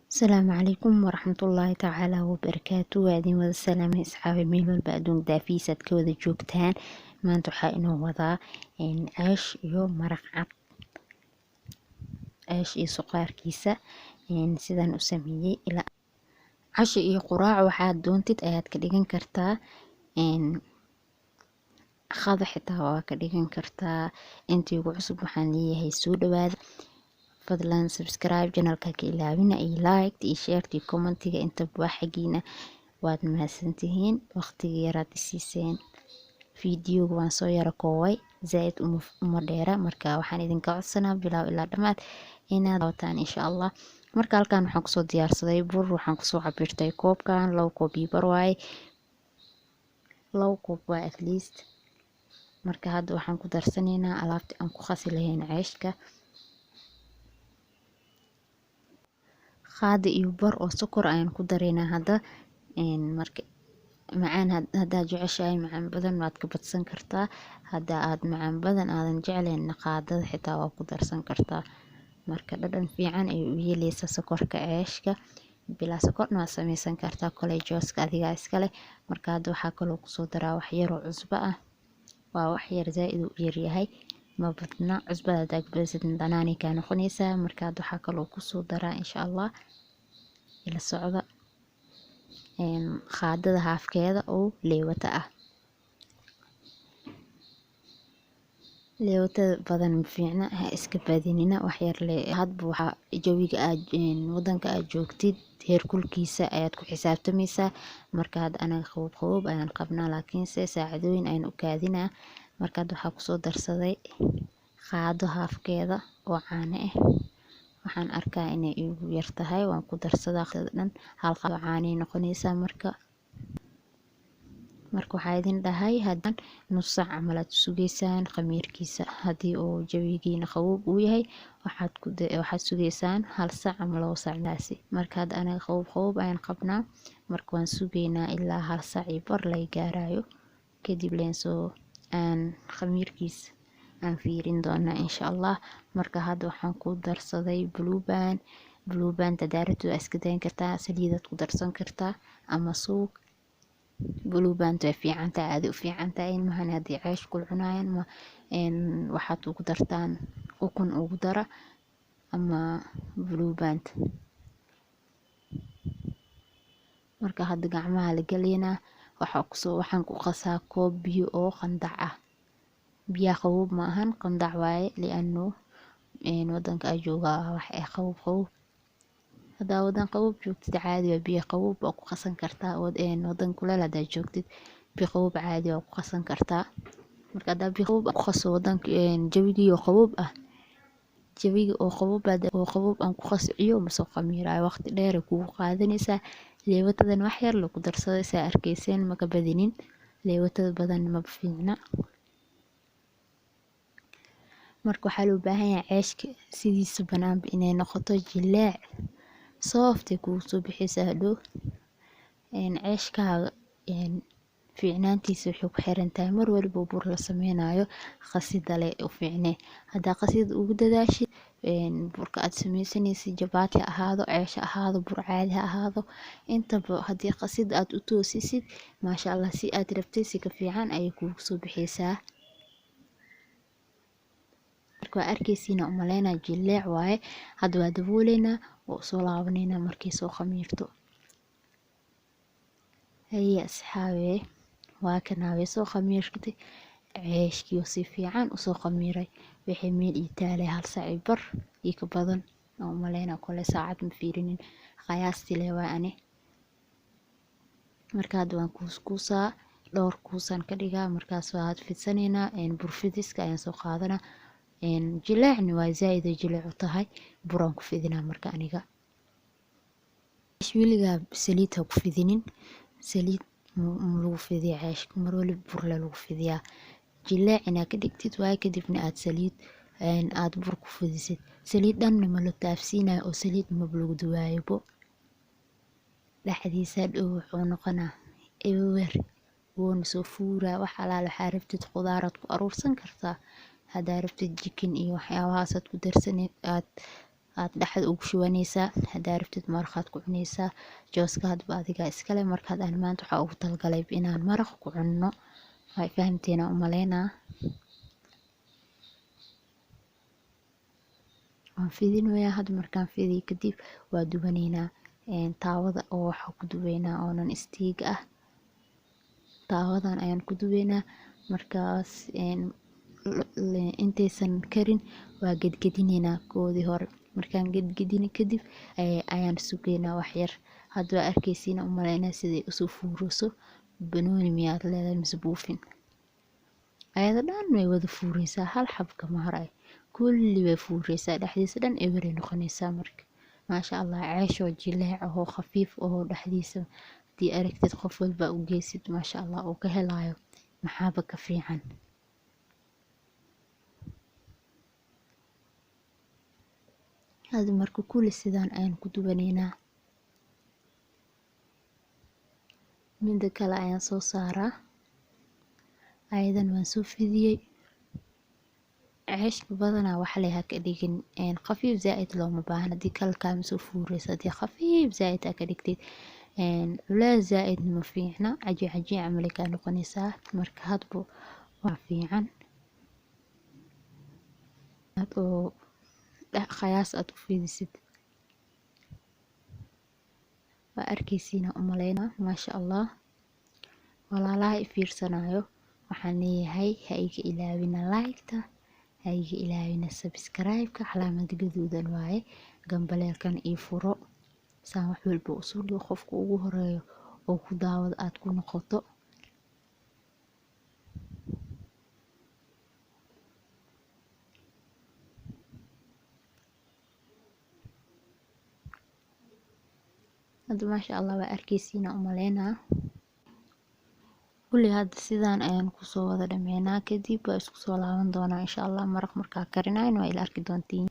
السلام عليكم ورحمة الله تعالى وبركاته. وادين وذا السلام إصحابي ميل والبعدون دافيسات كوذا جوكتان ما انتو حائنو وضا إن عيش يو مرق عد عيش إي سقار كيسة إن سيدان أسميه إلى عش إي قراع وحاد دونتد آيات كديغن كرتا إن خاضة حتى كديغن كرتا انتي وعصب وحانية هي سودواد fadlan subscribe channelka ka ilaawina iyo like iyo share iyo commentiga inta waxagiina waad mahadsantihiin waqtiga yaraad siiseen fiidiyowga waan soo yara kooway zaid uma dheera marka waxaan idinka codsanaa bilaaw ilaa dhamaad inaad daawataan insha Allah. Marka halkan waxaan kusoo diyaarsaday bur, waxaan kusoo cabirtay koobkan 2 koob iyo bar waaye 2 koob waa at least. Marka hadda waxaan ku darsanaynaa alaabta aan ku qasi lahayn ceeshka qaada iyo bar oo sokor ayaan ku dareynaa hadda marka macaan haddaad jeceshahay macaan badan waad ka badsan kartaa, hadda aad macaan badan aadan jeclayn qaadada xitaa waa ku darsan kartaa. Marka dhadhan fiican ay u yeelaysaa sokorka ceeshka, bilaa sokorna waa samaysan kartaa koleyjooska adiga iska leh. Marka hadda waxaa kaloo kusoo daraa wax yar oo cusbo ah, waa wax yar zaid u yar yahay ma badna, cusbada haddaad badsid dhanaani ka noqonaysaa. marka hadda waxaa kaloo kusoo daraa insha Allah ila socda qaadada haafkeeda oo leewata ah. leewata badan ma fiicna, ha iska badinina, wax yar le hadba waxa jawiga aad wadanka aad joogtid heerkulkiisa ayaad ku xisaabtamaysaa. marka hadda anaga qaboob ayaan qabnaa laakiin saacadooyin ayaan u kaadinaa. marka hadda waxaa kusoo darsaday qaado haafkeeda oo caano ah, waxaan arkaa inay igu yar tahay waan ku darsadaa dhan hal qaado caano noqonaysaa. marka waxaa idin dhahay haddaan nus saac camal aad sugaysaan khamiirkiisa, haddii uu jawigiina qaboob uu yahay waxaad sugaysaan hal saac ama 2 saac meelahaasi. marka hadda anaga qaboob ayaan qabnaa, marka waan sugaynaa ilaa hal saac iyo bar laga gaarayo, kadib leenso aan khamiirkiisa aan fiirin doonaa insha Allah. marka hadda waxaan ku darsaday blueband tadaaratu iska dayn kartaa, saliidad ku darsan kartaa ama suug. blueband way fiicantahay, aad u fiicantahay ilmahan haddii ceesh ku cunayaan ma waxaad ugu dartaan ukun ugu dara ama blueband. marka hadda gacmaha la galiynaa waxaan ku qasaa koob biyo oo qandac ah, biyaha qaboob ma ahan qandac waaye li'anno wadanka ay joogaa wax ay qaboob. haddaa wadan qaboob joogtid caadi waa biyo qaboob oo ku qasan kartaa, wadan kuleel haddaa joogtid biyo qaboob caadi waa ku qasan kartaa. marka haddaa biyo qaboob ku qaso wadanka jawigii oo qaboob ah, jawiga oo qaboob aan ku qasciyo ma soo khamiirayo, waqti dheer kugu qaadanaysaa. leewatadan wax yar lagu darsaday saa arkayseen ma ka badinin, leewatada badan ma fiicna. marka waxaa loo baahan yahay ceeshka sidiisa banaanba inay noqoto jileec soft kugu soo bixaysaa hadhow. ceeshkaaga fiicnaantiisa waxay ku xiran tahay mar walba bur la sameynayo qasida leh u fiicnee. haddaa qasida ugu dadaashid burka aad sameysanaysid jabaati ha ahaado, ceesh ha ahaado, bur caadi ha ahaado, intaba haddii qasida aad u toosisid maasha Allah si aad rabtay si ka fiican ayay kugu soo bixaysaa. marka waa arkaysiina u maleynaa jileec waaye. hadda waa dabooleynaa oo soo laabaneynaa markay soo khamiirto. haya asxaabe waa kana way soo khamiirtay, ceeshkii si fiican u soo khamiiray, waxay meel ii taalay hal saac iyo bar iyo ka badan oo maleynaa kole saacad ma fiirinin qiyaastii le waa ane. marka hadda waan kuuskuusaa dhowr kuusan ka dhigaa, markaas waa fidsanaynaa bur fidiska ayaan soo qaadanaa. jileecni waa zaid jileec u tahay buraan ku fidinaa. marka aniga wiligaa saliid ha ku fidinin, saliid lagu fidiyaa ceeshka mar waliba bur lagu fidiyaa. jileec inaad ka dhigtid waaye kadibna aad saliid aad bur ku fidisid. saliid dhanna ma la taabsiinayo oo saliid ma lagu duwaayo dhexdiisa dhow wuxuu noqonaa ewer woon soo fuuraa. wax alaala waxaa rabtid khudaarad ku aruursan kartaa, haddaa rabtid jikin iyo waxyaabahaas aad ku darsanid aad aad dhexda ugu shubanaysaa. hadaa rabtid maraqaad ku cunaysaa, jooska hadba adiga iskale. markaad aan maanta waxaa ugu talgalay inaan maraq ku cunno. way fahamteena umaleynaa. waan fidinoyaa. hadda markaan fidiyo kadib waa dubanaynaa. taawada oo waxaa ku dubaynaa oonan istiig ah. taawadan ayaan ku dubaynaa. markaas intaysan karin waa gedgedinaynaa koodii hore. markaan gedgedino kadib ayaan sugaynaa wax yar. hadda waa arkaysiina umaleynaa siday usoo fuurayso. banooni miyaad leedahay mise buufin? ayada dhan way wada fuuraysaa, hal xab kama haray. kulli way fuuraysaa, dhexdiisa dhan eberay noqonaysaa. marka maasha allah, ceeshoo jileec ahoo khafiif ahoo dhexdiisa hadii aragtid qof walba u geysid maasha allah uu ka helayo, maxaaba ka fiican. hadda marka kulli sidaan ayaan ku dubanaynaa. mida kale ayaan soo saaraa. ayadan waan soo fidiyey. ceeshka badanaa waxa leh ha ka dhigin khafiif zaaid looma baahna. hadii kalkaama soo fuuraysa, hadii khafiif zaaid aa ka dhigtid culays zaaid ma fiicna. caji camal ka noqonaysaa. marka hadba waa fiican oo qayaas aad u fidisid. waa arkaysiina umaleynaa. maasha allah. walaalaha i fiirsanayo waxaan leeyahay ha iga ilaawina like-ta, ha iga ilaawina subscribe-ka, calaamad gaduudan waaye. gambaleelkan ii furo saan wax walba usoo dhigo qofka ugu horeeyo oo ku daawado aad ku noqoto. hadda maasha allah waa arkaysiina umaleynaa. kulli hadda sidaan ayaan kusoo wada dhameynaa. kadib waa isku soo laaban doonaa insha allah. maraq markaa karinayn waa ila arki doontiin.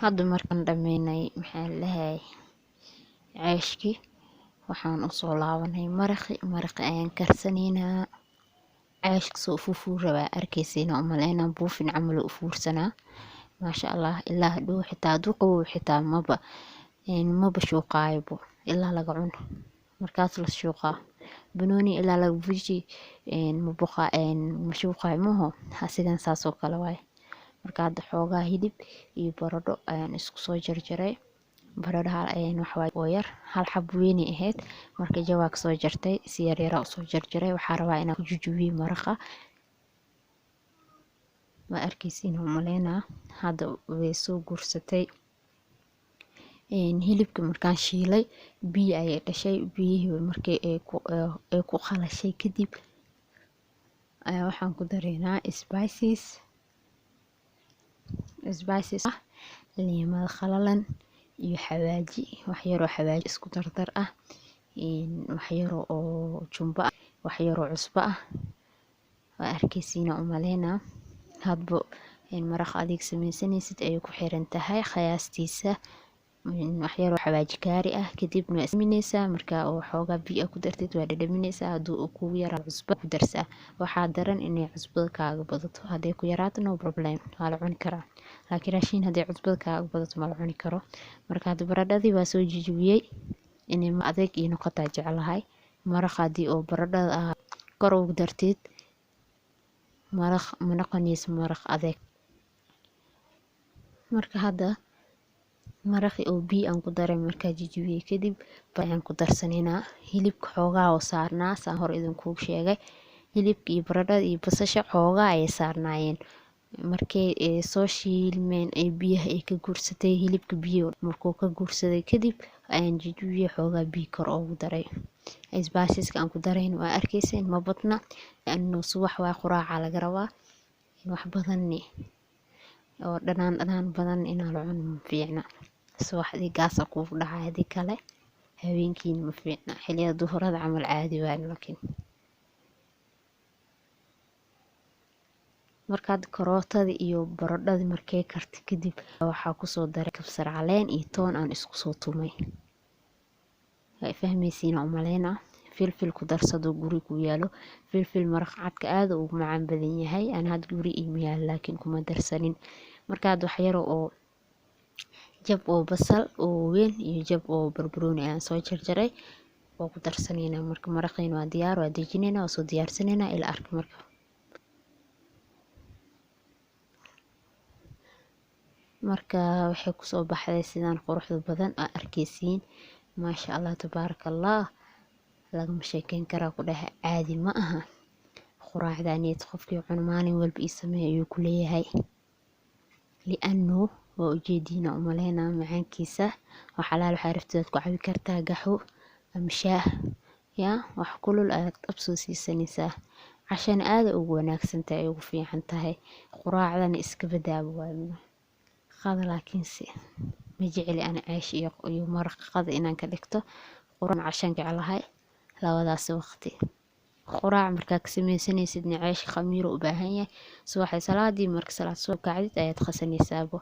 hadda markaan dhameynay maxaan lahay ceeshkii, waxaan usoo laabanay maraqi ayaan karsanaynaa. ceeshka soo fufuura waa arkaysiina umaleynaa. buufin camal u fuursanaa. maasha allah. ilaa hadhow xitaa hadduu qabow xitaa maba shuuqaaybo ilaa laga cuno. markaas la shuuqaa banooni ilaa laga buji ma shuuqaayo maho. hasigan saasoo kale waaye. marka hadda xoogaa hilib iyo baradho ayaan isku soo jarjaray. baradhaha waxawaaye oo yar, hal xab weyni ahayd. marka jawaa kasoo jartay, si yaryara usoo jarjaray. waxaa rabaa inaan ku jujubiyo maraqa. waa arkaysiin umaleynaa. hadda way soo guursatay. hilibka markaan shiilay biyo ayay dhashay. biyihii markii ay ku qalashay kadib ayaa waxaan ku dareynaa spices ah, liimada qalalan iyo xawaaji. waxyaroo xawaaji isku dardar ah. waxyaroo oo jumbo ah, waxyaroo cusbo ah. waa arkaysiina umaleynaa. hadba maraq adig samaysanaysid ayay ku xiran tahay qiyaastiisa. waxyaroo xawaaji kaari ah. kadibna waa saminaysaa. markaa oo xoogaa biyo ku dartid waa dhadhaminaysaa. hadduu kugu yaraa cusbo ku darsaa. waxaa daran inay cusbada kaaga badato. hadday ku yaraato no problem, waa la cuni karaa. laakiin raashin hadday cusbada kaaga badato ma la cuni karo. marka hadda baradhadii waa soo jijibiyey. inay adeeg iyo noqotaa jeclahay. maraqadii oo baradhada kor ugu dartid maraq ma noqonayso maraq adeeg. marka hadda maraqi oo biyo aan ku daray markaa jijibiyey kadib ayaan ku darsaneynaa hilibka xoogaa oo saarnaa saan hore idinku sheegay. hilibka iyo baradhada iyo basasha xoogaa ayay saarnaayeen markay soo shiilmeen ay biyaha ay ka guursatay hilibka biyo markuu ka guursaday kadib ayaan jijibiyey xoogaa biyo kor ugu daray. isbaasiska aan ku darayn waa arkayseen ma badna laanno subax waa quraaca laga rabaa wax badan oo dhanaan badan inaa la cuno ma fiicna. subaxdii gaasa kugu dhacay hadii kale habeenkiina ma fiicna. xilliyada duhurada camal caadi waa laakiin markaad karootada iyo baradhada markay karti kadib waxaa kusoo daray kabsar caleen iyo toon aan isku soo tumay. way fahmaysiina u maleena filfil ku darsado guri ku yaalo. filfil maraq cadka aad ugu macaan badan yahay aan had guri iimayaal laakiin kuma darsanin. markaad wax yar oo jab oo basal oo weyn iyo jab oo barbarooni aan soo jarjaray oo ku darsanayna. marka maraqeen waa diyaar waa dejinayna oo soo diyaarsanayna ila arki marka waxay ku soo baxday sidaan quruxda badan aa arkaysiin maasha Allah tabaarakallah lagama sheekeyn karaa ku dhahay caadi ma aha. quraacdaaniyad qofkii cun maalin walba ii sameeyo ayuu ku leeyahay li'anno waa ujeediina u maleena macaankiisa wax xalaal waxa rafteed ku cabi kartaa gaxo ama shaah wax kulul aad absoo siisanaysaa. cashana aad ugu wanaagsan tahay ugu fiican tahay. quraacdana iska badaabo waa qada laakiinse ma jeceli ana caash iyo maraq qada inaan ka dhigto. quraan cashan jeclahay labadaas waqti. quraac markaa ka samaysanaysid caash khamiiro u baahan yahay subaxay salaadii marka salaad soo kacdid ayaad qasanaysaabo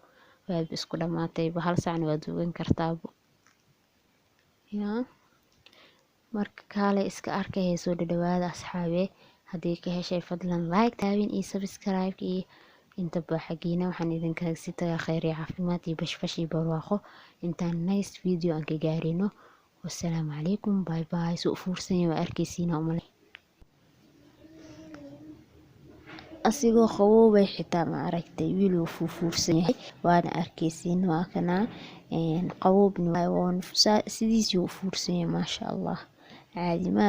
waa isku dhamaatay hal saacna waad duugan kartaabo. marka kale iska arkay soo dhawaada asxaabe hadii ka heshay fadlan like taabin iyo subscribe iyo inta xaqiina waxaan idinkaga sii tagaa khayr iyo caafimaad iyo bashbash iyo barwaaqo intaan next video aan ka gaarino. wassalaamu calaykum bye bye. soo fuursan waa arkaysiina umale asigoo qaboobay xitaa ma aragtay wiil uu fuursan yahay waana arkaysiin waa kana qaboobna waa sidiisii uu fuursan yahay maasha Allah caadi ma